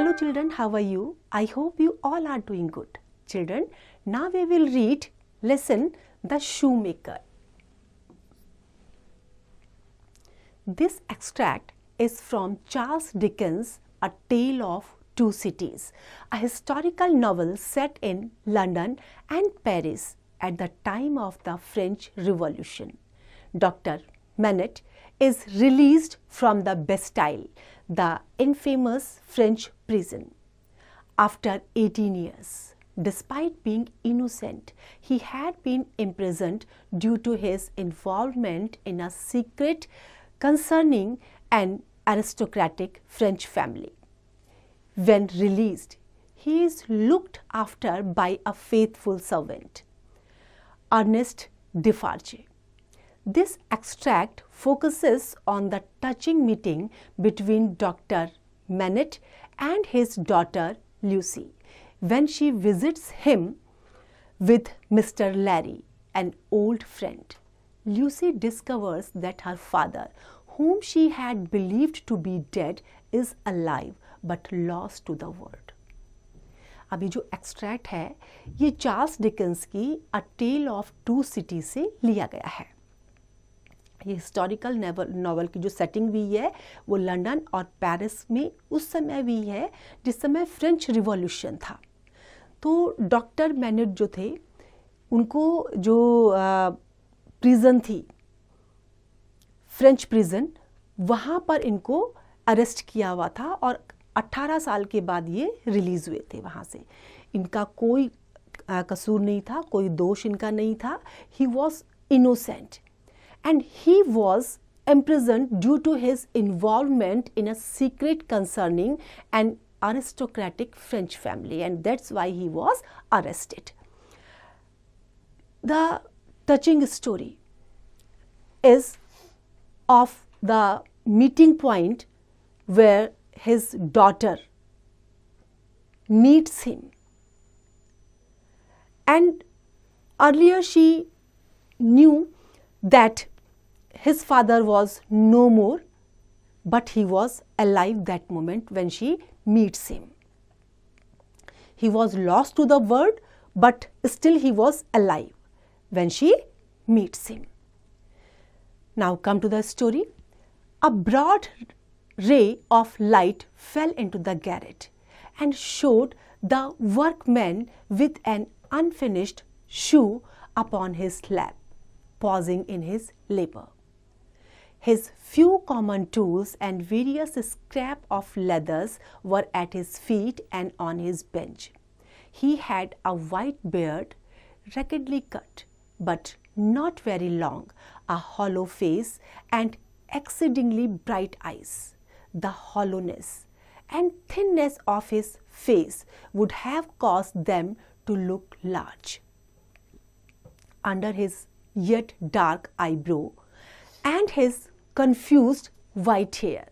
Hello children, how are you? I hope you all are doing good. Children, now we will read lesson The Shoemaker. This extract is from Charles Dickens' A Tale of Two Cities, a historical novel set in London and Paris at the time of the French Revolution. Dr. Manette is released from the Bastille, the infamous French prison, after 18 years. Despite being innocent, he had been imprisoned due to his involvement in a secret concerning an aristocratic French family. When released, he is looked after by a faithful servant, Ernest Defarge. This extract focuses on the touching meeting between Dr. Manette and his daughter Lucy when she visits him with Mr. Larry, an old friend. Lucy discovers that her father, whom she had believed to be dead, is alive but lost to the world. अभी जो extract है ये Charles Dickens की अ tell of to city से लिया गया है। ये हिस्टोरिकल नॉवल की जो सेटिंग हुई है वो लंदन और पेरिस में उस समय हुई है जिस समय फ्रेंच रिवॉल्यूशन था। तो डॉक्टर मैनेट जो थे उनको जो प्रिजन थी, फ्रेंच प्रिजन, वहाँ पर इनको अरेस्ट किया हुआ था और 18 साल के बाद ये रिलीज़ हुए थे वहाँ से। इनका कोई कसूर नहीं था, कोई दोष इनका नहीं था। He was innocent and he was imprisoned due to his involvement in a secret concerning an aristocratic French family, and that's why he was arrested. The touching story is of the meeting point where his daughter meets him, and earlier she knew that his father was no more, but he was alive that moment when she meets him. He was lost to the world, but still he was alive when she meets him. Now come to the story. A broad ray of light fell into the garret and showed the workman with an unfinished shoe upon his lap, pausing in his labor. His few common tools and various scraps of leathers were at his feet and on his bench. He had a white beard, raggedly cut, but not very long, a hollow face, and exceedingly bright eyes. The hollowness and thinness of his face would have caused them to look large. Under his yet dark eyebrow and his confused white hair,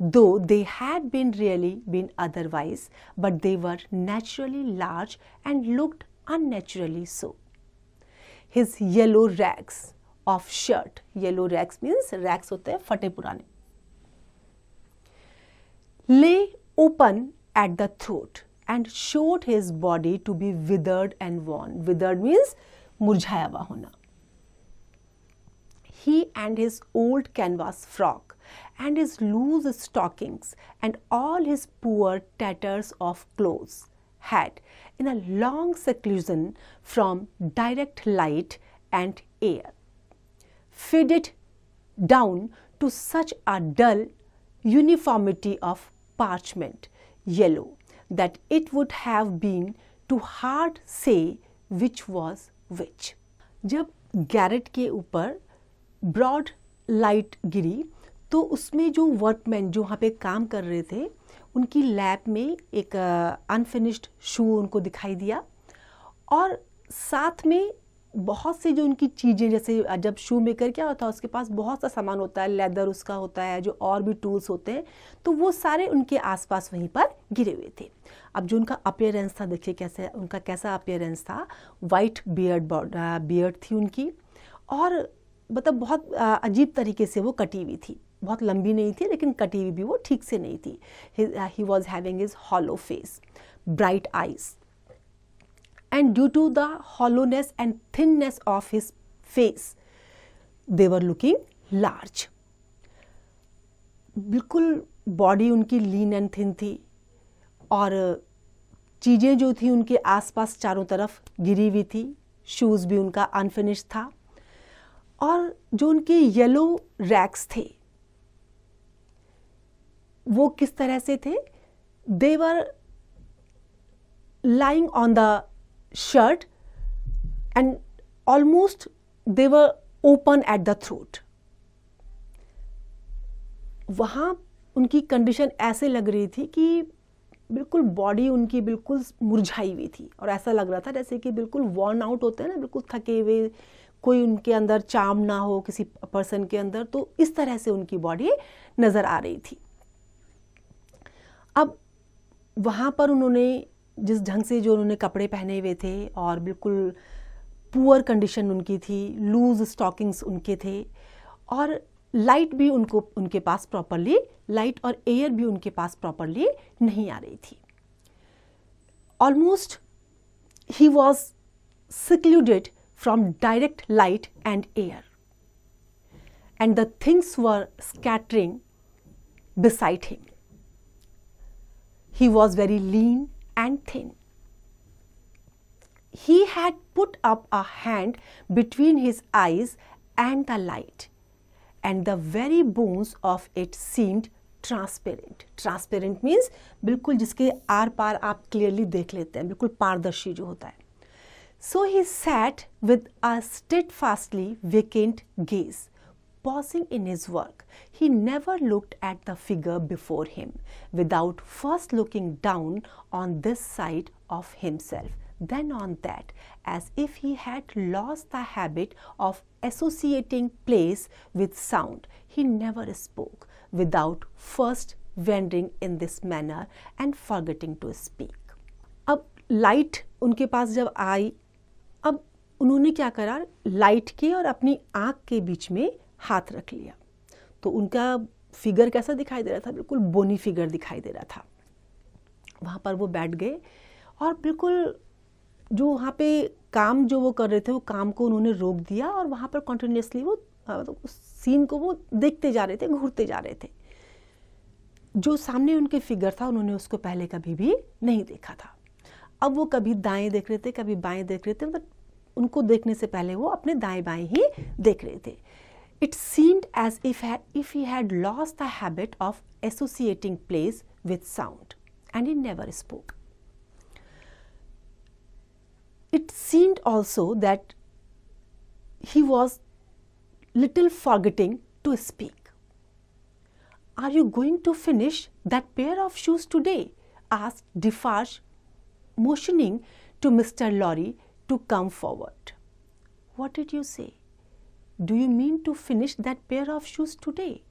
though they had really been otherwise, but they were naturally large and looked unnaturally so. His yellow rags of shirt, yellow rags means rags होते हैं फटे पुराने, lay open at the throat and showed his body to be withered and worn. Withered means मुरझाया हुआ होना. He and his old canvas frock and his loose stockings and all his poor tatters of clothes had, in a long seclusion from direct light and air, faded down to such a dull uniformity of parchment yellow that it would have been too hard say which was which. जब Garrett के ऊपर broad light गिरी तो उसमें जो workman जो वहाँ पे काम कर रहे थे उनकी लैप में एक अनफिनिश्ड शू उनको दिखाई दिया और साथ में बहुत से जो उनकी चीज़ें, जैसे जब शू मेकर क्या होता है उसके पास बहुत सा सामान होता है, लेदर उसका होता है, जो और भी टूल्स होते हैं, तो वो सारे उनके आसपास वहीं पर गिरे हुए थे। अब जो उनका अपीयरेंस था, देखिए कैसे उनका कैसा अपीयरेंस था। वाइट बियर्ड थी उनकी और मतलब बहुत अजीब तरीके से वो कटी हुई थी। बहुत लंबी नहीं थी, लेकिन कटी हुई भी वो ठीक से नहीं थी. He was having his hollow face, bright eyes, and due to the hollowness and thinness of his face, they were looking large. बिल्कुल बॉडी उनकी लीन एंड थिन थी और चीज़ें जो थी उनके आसपास चारों तरफ गिरी हुई थी. शूज़ भी उनका अनफिनिश था और जो उनके येलो रैक्स थे वो किस तरह से थे? They were lying on the shirt and almost they were open at the throat. वहाँ उनकी कंडीशन ऐसे लग रही थी कि बिल्कुल बॉडी उनकी बिल्कुल मुरझाई हुई थी और ऐसा लग रहा था जैसे कि बिल्कुल वॉर्न आउट होते हैं ना, बिल्कुल थके हुए, कोई उनके अंदर चार्म ना हो किसी पर्सन के अंदर. तो इस तरह से उनकी बॉडी नज़र आ रही थी. अब वहाँ पर उन्होंने जिस ढंग से जो उन्होंने कपड़े पहने हुए थे और बिल्कुल पुअर कंडीशन उनकी थी, लूज स्टॉकिंग्स उनके थे और लाइट भी उनके पास प्रॉपरली, लाइट और एयर भी उनके पास प्रॉपरली नहीं आ रही थी. Almost he was secluded from direct light and air, and the things were scattering beside him. He was very lean and thin. He had put up a hand between his eyes and the light, and the very bones of it seemed transparent. Transparent means बिल्कुल जिसके are पार आप clearly देख लेते हैं, बिल्कुल पारदर्शी जो होता है. So he sat with a steadfastly vacant gaze, pausing in his work. He never looked at the figure before him without first looking down on this side of himself, then on that, as if he had lost the habit of associating place with sound. He never spoke without first wandering in this manner and forgetting to speak. अब light उनके पास जब आई, अब उन्होंने क्या करा, light के और अपनी आँख के बीच में हाथ रख लिया. तो उनका फिगर कैसा दिखाई दे रहा था? बिल्कुल बोनी फिगर दिखाई दे रहा था. वहाँ पर वो बैठ गए और बिल्कुल जो वहाँ पे काम जो वो कर रहे थे वो काम को उन्होंने रोक दिया और वहाँ पर कॉन्टिन्यूसली वो उस सीन को वो देखते जा रहे थे, घूरते जा रहे थे. जो सामने उनके फिगर था उन्होंने उसको पहले कभी भी नहीं देखा था. अब वो कभी दाएं देख रहे थे, कभी बाएं देख रहे थे, मतलब उनको देखने से पहले वो अपने दाएं बाएं ही देख रहे थे. It seemed as if he had lost the habit of associating place with sound, and he never spoke. It seemed also that he was little forgetting to speak. Are you going to finish that pair of shoes today? Asked Defarge, motioning to Mr. Lorry to come forward. What did you say? Do you mean to finish that pair of shoes today?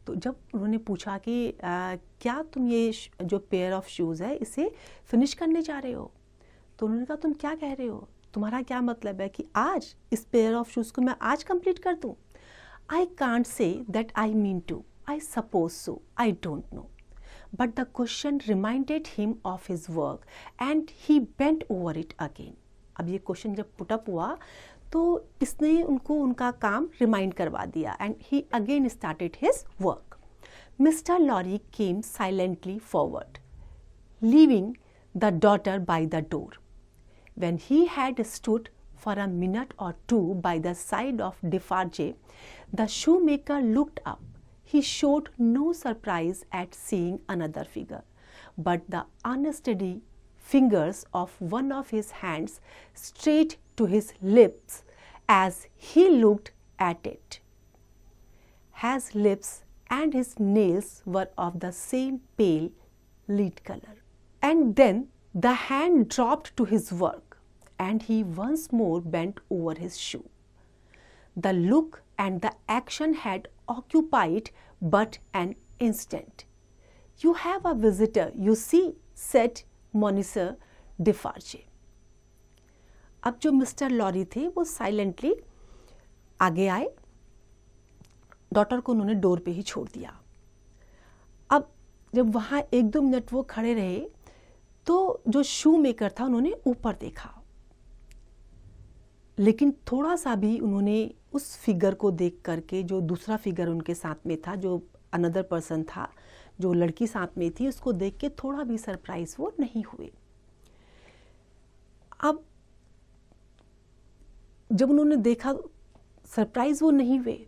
तो जब उन्होंने पूछा कि क्या तुम ये जो pair of shoes है इसे फिनिश करने जा रहे हो, तो उन्होंने कहा तुम क्या कह रहे हो, तुम्हारा क्या मतलब है कि आज इस पेयर ऑफ शूज़ को मैं आज कंप्लीट कर दूँ? I can't say that I mean to. I suppose so. I don't know. But the question reminded him of his work and he bent over it again. अब ये question जब put up हुआ तो इसने उनको उनका काम रिमाइंड करवा दिया and he again started his work. Mr. Lorry came silently forward, leaving the daughter by the door. When he had stood for a minute or two by the side of Defarge, the shoemaker looked up. He showed no surprise at seeing another figure, but the unsteady fingers of one of his hands strayed to his lips as he looked at it. His lips and his nails were of the same pale lead color. And then the hand dropped to his work, and he once more bent over his shoe. The look and the action had occupied but an instant. You have a visitor, you see, said Monsieur Defarge. अब जो mister lorry थे वो silently आगे आए daughter को उन्होंने door पे ही छोड़ दिया। अब जब वहाँ 1-2 मिनट वो खड़े रहे तो जो शू मेकर था उन्होंने ऊपर देखा, लेकिन थोड़ा सा भी उन्होंने उस फिगर को देख करके, जो दूसरा फिगर उनके साथ में था, जो अनदर पर्सन था, जो लड़की साथ में थी, उसको देख के थोड़ा भी सरप्राइज वो नहीं हुए। अब जब उन्होंने देखा, सरप्राइज वो नहीं हुए,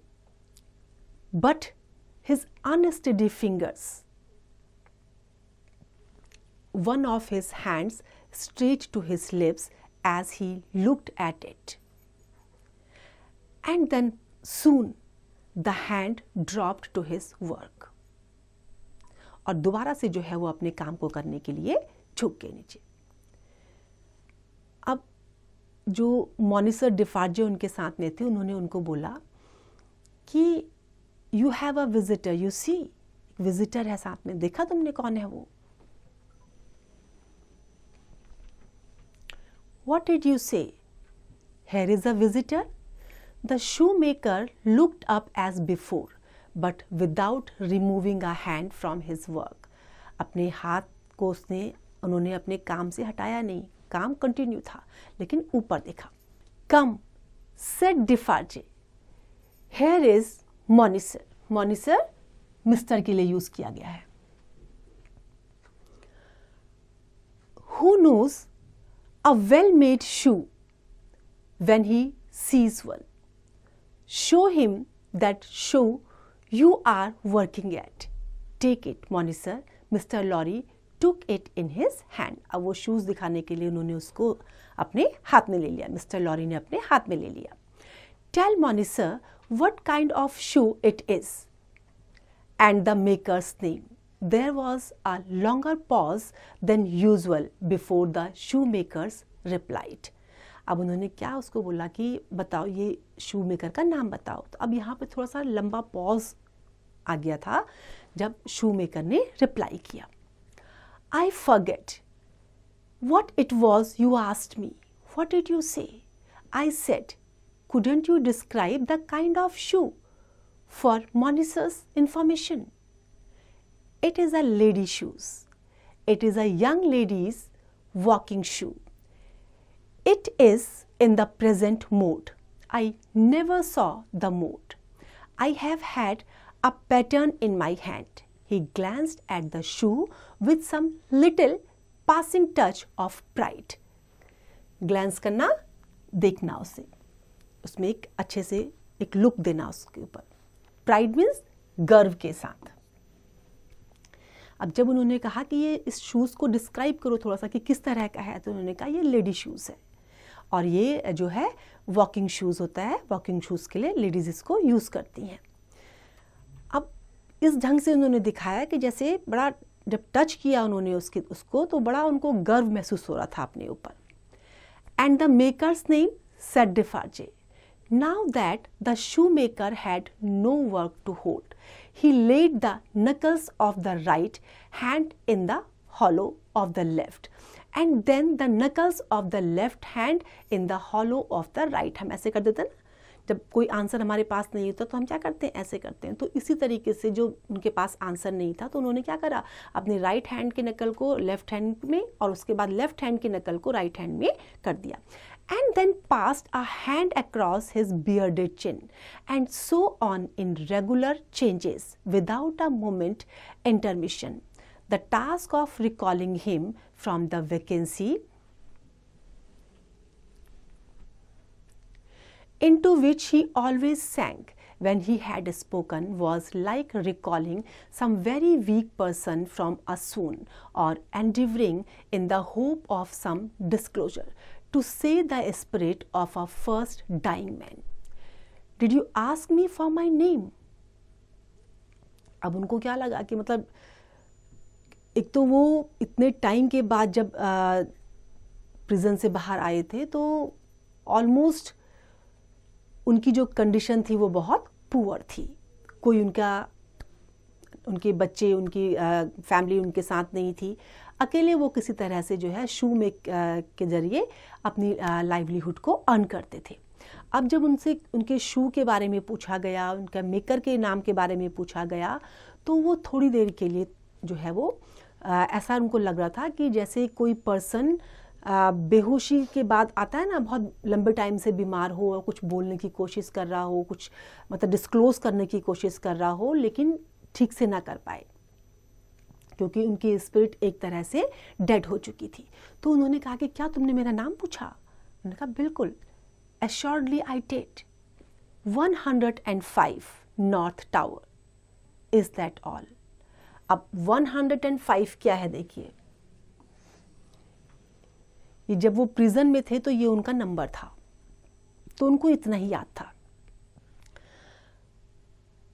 but his unsteady fingers, one of his hands straight to his lips as he looked at it, and then soon the hand dropped to his work, और दोबारा से जो है वो अपने काम को करने के लिए झुक गए नीचे। अब जो मॉनिटर डिफार्जे उनके साथ में थे, उन्होंने उनको बोला कि you have a visitor, you see, visitor है साथ में, देखा तुमने कौन है वो? What did you say? Here is a visitor. The shoemaker looked up as before, but without removing a hand from his work. अपने हाथ को उन्होंने अपने काम से हटाया नहीं, काम कंटिन्यू था, लेकिन ऊपर देखा। Come, said Defarge. Here is Monitor. Monitor mister के लिए यूज किया गया है। Who knows a well-made shoe when he sees one? Show him that shoe you are working at. Take it, Monitor. Mr. Lorry took it in his hand. अब वो shoes दिखाने के लिए उन्होंने उसको अपने हाथ में ले लिया। मिस्टर लॉरी ने अपने हाथ में ले लिया। Tell Monitor what kind of shoe it is and the maker's name. There was a longer pause than usual before the shoemakers replied. अब उन्होंने क्या उसको बोला कि बताओ ये शू मेकर का नाम बताओ। तो अब यहाँ पे थोड़ा सा लंबा पॉज आ गया था जब शू मेकर ने रिप्लाई किया। I forget what it was you asked me. What did you say? I said, couldn't you describe the kind of shoe for Monitor's information? It is a lady shoes. It is a young lady's walking shoe. It is in the present mode. I never saw the mode. I have had a pattern in my hand. He glanced at the shoe with some little passing touch of pride. Glance करना, देखना उसे, उसमें एक अच्छे से एक look देना उसके ऊपर। Pride means गर्व के साथ। अब जब उन्होंने कहा कि ये इस शूज़ को डिस्क्राइब करो थोड़ा सा कि किस तरह का है, तो उन्होंने कहा ये लेडी शूज़ है और ये जो है वॉकिंग शूज़ होता है। वॉकिंग शूज़ के लिए लेडीज़ इसको यूज़ करती हैं। अब इस ढंग से उन्होंने दिखाया कि जैसे बड़ा, जब टच किया उन्होंने उसको तो बड़ा उनको गर्व महसूस हो रहा था अपने ऊपर। And the maker's name said Defarge. Now that the shoemaker had no work to hold, he laid the knuckles of the right hand in the hollow of the left, and then the knuckles of the left hand in the hollow of the right. हम ऐसे कर देते हैं ना, जब कोई answer हमारे पास नहीं होता तो हम क्या करते हैं, ऐसे करते हैं। तो इसी तरीके से जो उनके पास आंसर नहीं था तो उन्होंने क्या करा, अपने राइट हैंड के नकल को लेफ्ट हैंड में और उसके बाद लेफ्ट हैंड के नकल को राइट हैंड में कर दिया। And then passed a hand across his bearded chin, and so on in regular changes without a moment intermission. The task of recalling him from the vacancy into which he always sank when he had spoken was like recalling some very weak person from a swoon, or endeavoring in the hope of some disclosure to say the spirit of a first dying man. Did you ask me for my name? अब उनको क्या लगा कि मतलब एक तो वो इतने टाइम के बाद जब प्रिजन से बाहर आए थे तो ऑलमोस्ट उनकी जो कंडीशन थी वो बहुत पुअर थी। कोई उनके बच्चे, उनकी फैमिली उनके साथ नहीं थी। अकेले वो किसी तरह से जो है शू में के जरिए अपनी लाइवलीहुड को अर्न करते थे। अब जब उनसे उनके शू के बारे में पूछा गया, उनका मेकर के नाम के बारे में पूछा गया, तो वो थोड़ी देर के लिए जो है वो ऐसा उनको लग रहा था कि जैसे कोई पर्सन बेहोशी के बाद आता है ना, बहुत लंबे टाइम से बीमार हो और कुछ बोलने की कोशिश कर रहा हो, कुछ मतलब डिस्क्लोज करने की कोशिश कर रहा हो, लेकिन ठीक से ना कर पाए क्योंकि उनकी स्पिरिट एक तरह से डेड हो चुकी थी। तो उन्होंने कहा कि क्या तुमने मेरा नाम पूछा? उन्होंने कहा बिल्कुल, assuredly I did. 105 North Tower. Is that all? अब 105 क्या है देखिए, ये जब वो प्रिजन में थे तो ये उनका नंबर था, तो उनको इतना ही याद था।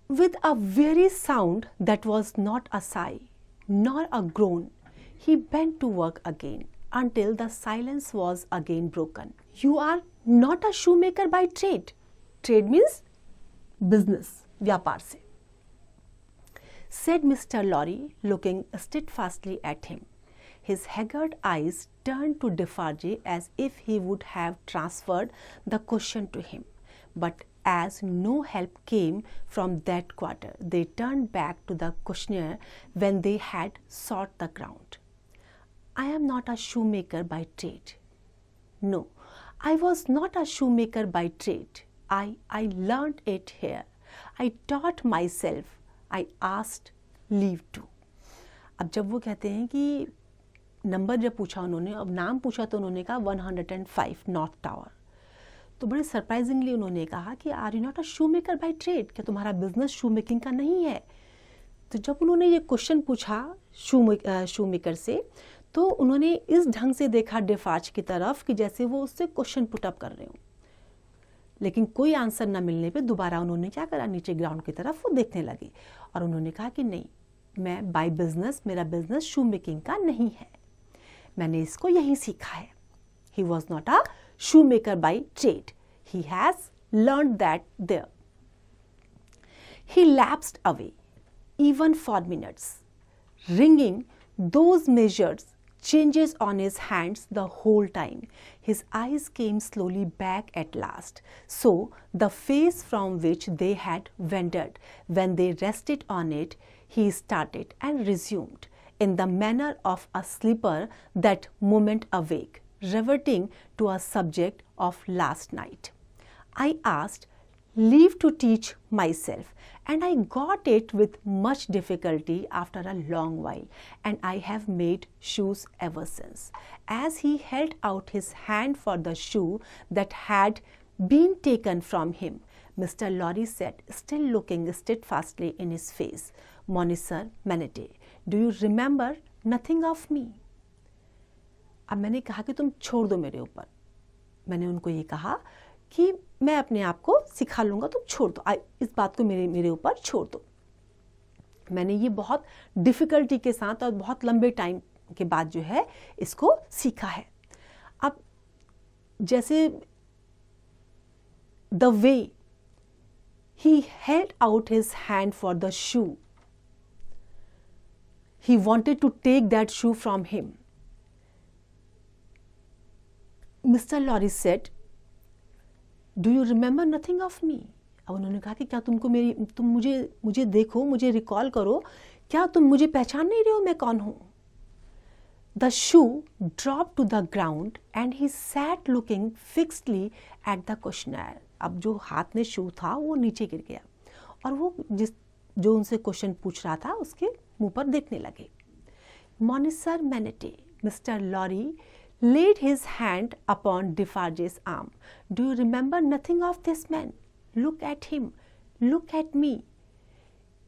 With a very sound that was not a sigh nor a groan, he bent to work again until the silence was again broken. You are not a shoemaker by trade. Trade means business, व्यापार से, said Mr. Lorry, looking steadfastly at him. His haggard eyes turned to Defarge as if he would have transferred the question to him. But as no help came from that quarter, they turned back to the questioner when they had sought the ground. I am not a shoemaker by trade. No, I was not a shoemaker by trade. I learnt it here. I taught myself. I asked leave to. अब जब वो कहते हैं कि number जब पूछा उन्होंने, अब नाम पूछा तो उन्होंने कहा 105 नॉर्थ टावर, तो बड़े सरप्राइजिंगली उन्होंने कहा कि are you not a shoe maker by trade, क्या तुम्हारा बिजनेस शू मेकिंग का नहीं है? तो जब उन्होंने ये क्वेश्चन पूछा शू मेकर से, तो उन्होंने इस ढंग से देखा डेफार्ज की तरफ कि जैसे वो उससे क्वेश्चन पुटअप कर रहे हो, लेकिन कोई आंसर ना मिलने पे दोबारा उन्होंने क्या करा, नीचे ग्राउंड की तरफ वो देखने लगे और उन्होंने कहा कि नहीं, मैं बाय बिजनेस, मेरा बिजनेस शू मेकिंग का नहीं है, मैंने इसको यही सीखा है. He was not a shoemaker by trade. He has learned that there. He lapsed away, even for minutes, wringing those measured changes on his hands the whole time. His eyes came slowly back at last, so the face from which they had wandered, when they rested on it, he started and resumed, in the manner of a sleeper that moment awake, reverting to a subject of last night. I asked leave to teach myself, and I got it with much difficulty after a long while, and I have made shoes ever since. As he held out his hand for the shoe that had been taken from him, Mr. Lorry said, still looking steadfastly in his face, Monitor Manette, do you remember nothing of me? अब मैंने कहा कि तुम छोड़ दो मेरे ऊपर. मैंने उनको ये कहा कि मैं अपने आप को सिखा लूँगा, तुम छोड़ दो, इस बात को मेरे ऊपर छोड़ दो. मैंने ये बहुत डिफ़िकल्टी के साथ और बहुत लंबे टाइम के बाद जो है इसको सीखा है. अब जैसे the way he held out his hand for the shoe, he wanted to take that shoe from him. Mr. Lorry said, do you remember nothing of me? अब उन्होंने कहा कि क्या तुम मुझे देखो, मुझे रिकॉल करो, क्या तुम मुझे पहचान नहीं रहे हो मैं कौन हूँ? The shoe dropped to the ground and he sat looking fixedly at the questioner. अब जो हाथ में शू था वो नीचे गिर गया और वो जो उनसे क्वेश्चन पूछ रहा था उसके मुंह पर देखने लगे. Monitor Manette, Mr. Lorry laid his hand upon Defarge's arm. Do you remember nothing of this man? Look at him. Look at me.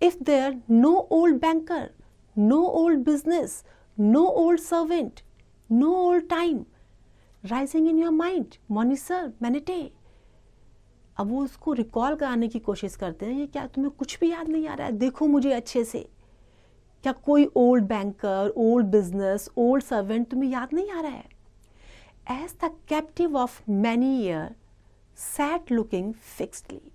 If there no old banker, no old business, no old servant, no old time rising in your mind, Monitor Manette. अब वो उसको recall कराने की कोशिश करते हैं, ये क्या तुम्हें कुछ भी याद नहीं आ रहा है? देखो मुझे अच्छे से, क्या कोई old banker, old business, old servant तुम्हें याद नहीं आ रहा है? As the captive of many years sat looking fixedly,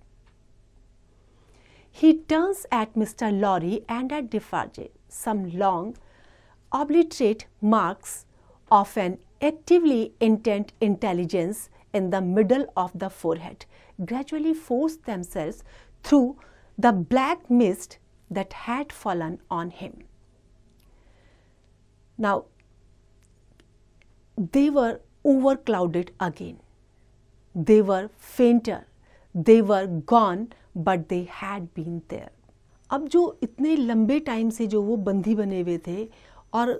he turns at Mr. Lorry and at Defarge, some long, obliterate marks of an actively intent intelligence in the middle of the forehead gradually forced themselves through the black mist that had fallen on him. Now, they were overclouded again. They were fainter. They were gone, but they had been there. अब जो इतने लंबे time से जो वो बंदी बने हुए थे और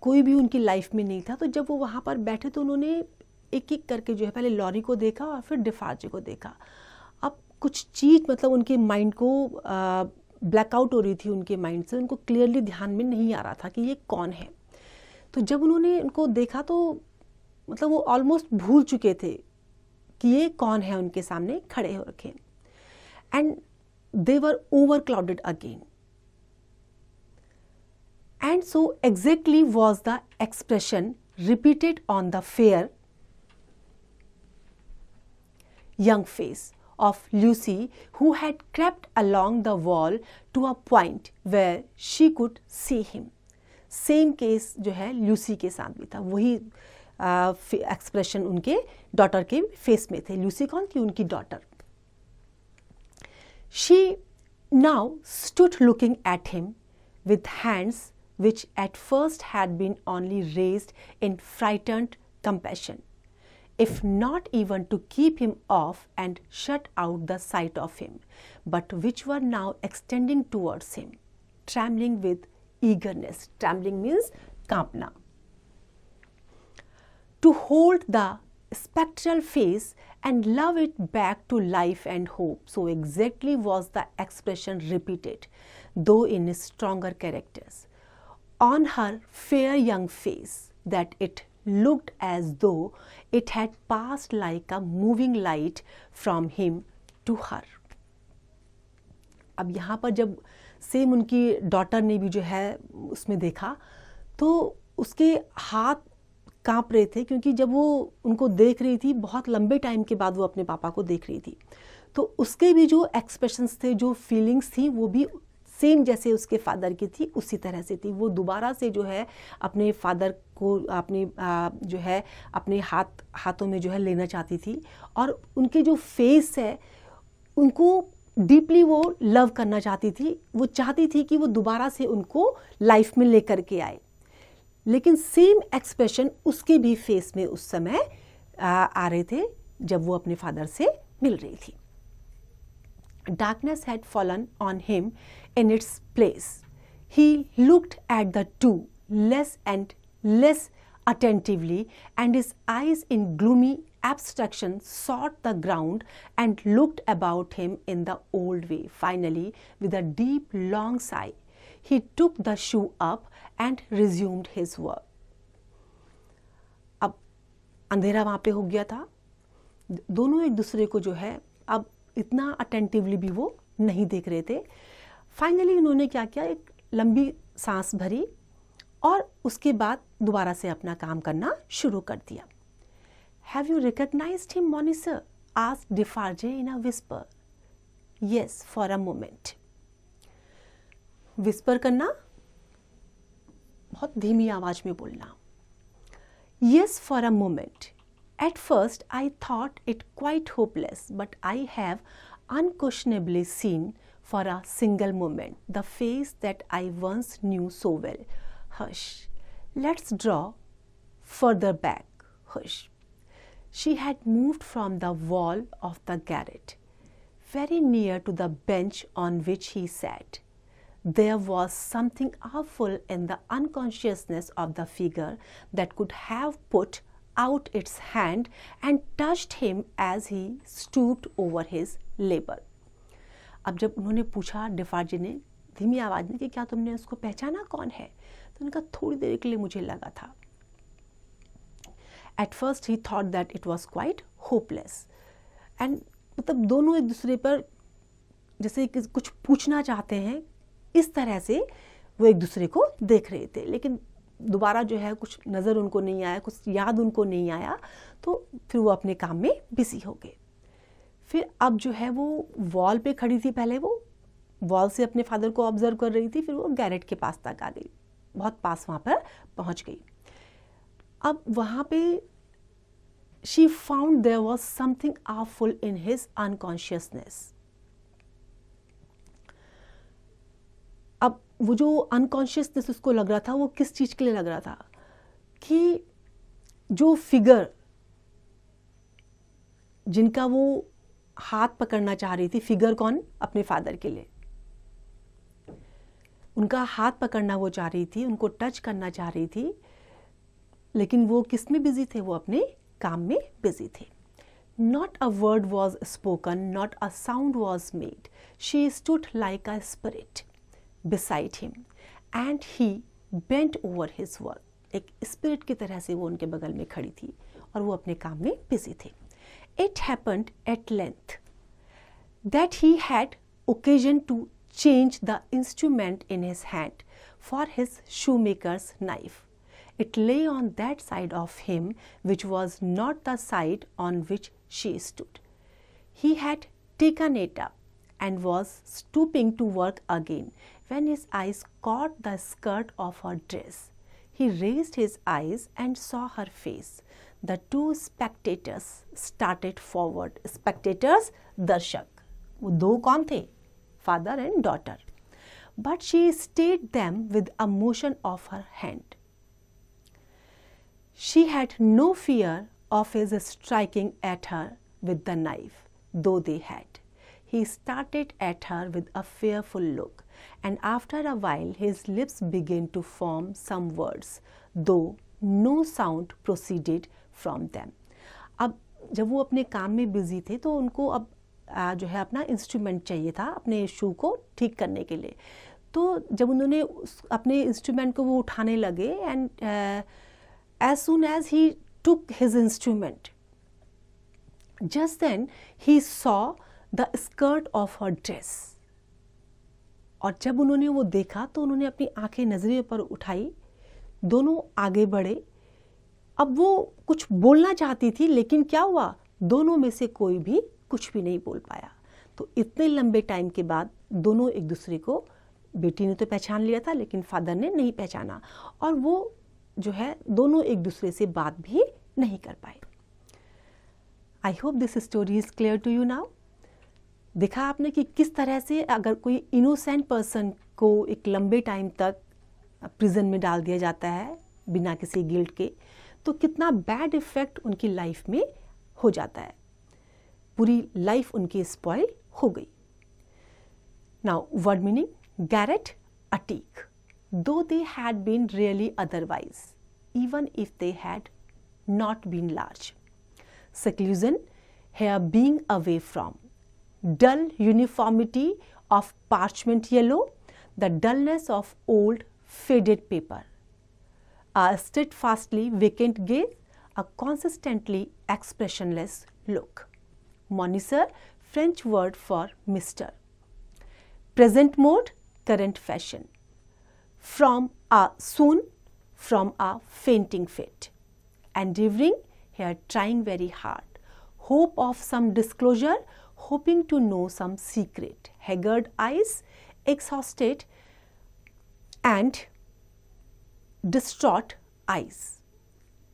कोई भी उनकी लाइफ में नहीं था, तो जब वो वहाँ पर बैठे तो उन्होंने एक एक करके जो है पहले लॉरी को देखा और फिर डिफार्जे को देखा. अब कुछ चीज़ मतलब उनके माइंड को ब्लैकआउट हो रही थी उनके माइंड से, उनको क्लियरली ध्यान में नहीं आ रहा था कि ये कौन है. तो जब उन्होंने उनको देखा तो मतलब वो ऑलमोस्ट भूल चुके थे कि ये कौन है उनके सामने खड़े हो रखे. And they were overclouded again. And so exactly was the expression repeated on the fair young face of Lucy, who had crept along the wall to a point where she could see him. Same case जो है Lucy के साथ भी था. वही expression उनके daughter के face में थे. लूसी कौन थी? उनकी daughter. She now stood looking at him with hands which at first had been only raised in frightened compassion, if not even to keep him off and shut out the sight of him, but which were now extending towards him, trembling with eagerness. Trembling means kampna. To hold the spectral face and love it back to life and hope. So exactly was the expression repeated, though in stronger characters, on her fair young face, that it looked as though it had passed like a moving light from him to her. अब यहाँ पर जब same उनकी daughter ने भी जो है उसमें देखा तो उसके हाथ कांप रहे थे, क्योंकि जब वो उनको देख रही थी बहुत लंबे टाइम के बाद वो अपने पापा को देख रही थी, तो उसके भी जो एक्सप्रेशंस थे, जो फीलिंग्स थी, वो भी सेम जैसे उसके फादर की थी उसी तरह से थी. वो दोबारा से जो है अपने फादर को अपने जो है अपने हाथों में जो है लेना चाहती थी और उनके जो फेस है उनको डीपली वो लव करना चाहती थी. वो चाहती थी कि वो दोबारा से उनको लाइफ में लेकर के आए, लेकिन सेम एक्सप्रेशन उसके भी फेस में उस समय आ रहे थे जब वो अपने फादर से मिल रही थी. Darkness had fallen on him in its place. He looked at the two less and less attentively, and his eyes in gloomy abstraction sought the ground and looked about him in the old way. Finally, with a deep long sigh, he took the shoe up and resumed his work. अब अंधेरा वहाँ पे हो गया था. दोनों एक दूसरे को जो है अब इतना अटेंटिवली भी वो नहीं देख रहे थे. फाइनली उन्होंने क्या किया, एक लंबी सांस भरी और उसके बाद दोबारा से अपना काम करना शुरू कर दिया. Have you recognized him, Moniser? asked Defarge in a whisper. Yes, for a moment. Whisper करना, बहुत धीमी आवाज में बोलना. Yes, for a moment. At first I thought it quite hopeless, but I have unquestionably seen for a single moment the face that I once knew so well. Hush, let's draw further back. Hush. She had moved from the wall of the garret, very near to the bench on which he sat. There was something awful in the unconsciousness of the figure that could have put out its hand and touched him as he stooped over his labor. अब जब उन्होंने पूछा डिफार्जे ने धीमी आवाज में कि क्या तुमने उसको पहचाना कौन है, तो उनका थोड़ी देर के लिए मुझे लगा था. At first he thought that it was quite hopeless. And मतलब दोनों एक दूसरे पर जैसे कुछ पूछना चाहते हैं, इस तरह से वो एक दूसरे को देख रहे थे, लेकिन दोबारा जो है कुछ नज़र उनको नहीं आया, कुछ याद उनको नहीं आया, तो फिर वो अपने काम में बिजी हो गए. फिर अब जो है वो वॉल पे खड़ी थी, पहले वो वॉल से अपने फादर को ऑब्जर्व कर रही थी, फिर वो गैरेट के पास तक आ गई, बहुत पास वहाँ पर पहुँच गई. अब वहाँ पे she found there was something awful in his unconsciousness. अब वो जो अनकॉन्शियसनेस उसको लग रहा था, वो किस चीज़ के लिए लग रहा था कि जो फिगर जिनका वो हाथ पकड़ना चाह रही थी, फिगर कौन? अपने फादर के लिए उनका हाथ पकड़ना वो चाह रही थी, उनको टच करना चाह रही थी, लेकिन वो किस में बिजी थे? वो अपने काम में बिजी थे. Not a word was spoken, not a sound was made. She stood like a spirit beside him and he bent over his work. एक स्पिरिट की तरह से वो उनके बगल में खड़ी थी और वो अपने काम में बिजी थे. It happened at length that he had occasion to change the instrument in his hand for his shoemaker's knife. It lay on that side of him which was not the side on which she stood. He had taken it up and was stooping to work again when his eyes caught the skirt of her dress. He raised his eyes and saw her face. The two spectators started forward. Spectators, दर्शक. वो दो कौन थे? Father and daughter. But she stayed them with a motion of her hand. She had no fear of his striking at her with the knife, though they had. He started at her with a fearful look, and after a while his lips began to form some words, though no sound proceeded from them. अब जब वो अपने काम में busy थे तो उनको अब जो है अपना इंस्ट्रूमेंट चाहिए था अपने शू को ठीक करने के लिए. तो जब उन्होंने अपने इंस्ट्रूमेंट को वो उठाने लगे and as soon as he took his instrument, just then he saw the skirt of her dress. और जब उन्होंने वो देखा तो उन्होंने अपनी आंखें नजरें पर उठाई, दोनों आगे बढ़े. अब वो कुछ बोलना चाहती थी, लेकिन क्या हुआ? दोनों में से कोई भी कुछ भी नहीं बोल पाया. तो इतने लंबे टाइम के बाद दोनों एक दूसरे को, बेटी ने तो पहचान लिया था लेकिन फादर ने नहीं पहचाना, और वो जो है दोनों एक दूसरे से बात भी नहीं कर पाए. I hope this story is clear to you now. देखा आपने कि किस तरह से अगर कोई इनोसेंट पर्सन को एक लंबे टाइम तक प्रिजन में डाल दिया जाता है बिना किसी गिल्ट के, तो कितना बैड इफेक्ट उनकी लाइफ में हो जाता है. पूरी लाइफ उनकी स्पॉइल हो गई. Now word meaning. Garret, attic. Though they had been really otherwise, even if they had not been large. Seclusion, here being away from. Dull uniformity of parchment yellow, the dullness of old faded paper. A steadfastly vacant gaze, a consistently expressionless look. Moniser, French word for Mr. Present mode, current fashion. From a soon, from a fainting fit. Endeavoring, here trying very hard. Hope of some disclosure, hoping to know some secret. Haggard eyes, exhausted and distraught eyes.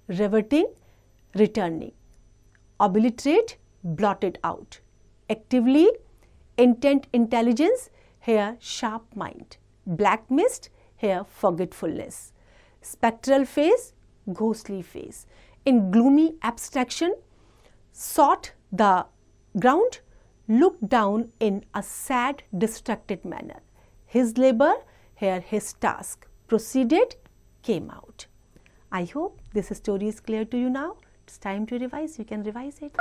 Reverting, returning. Obliterate, blotted out. Actively, intent intelligence, here sharp mind. Black mist, here forgetfulness. Spectral face, ghostly face. In gloomy abstraction, sought the ground, looked down in a sad, distracted manner. His labor, here his task, proceeded, came out. I hope this story is clear to you now. It's time to revise. You can revise it.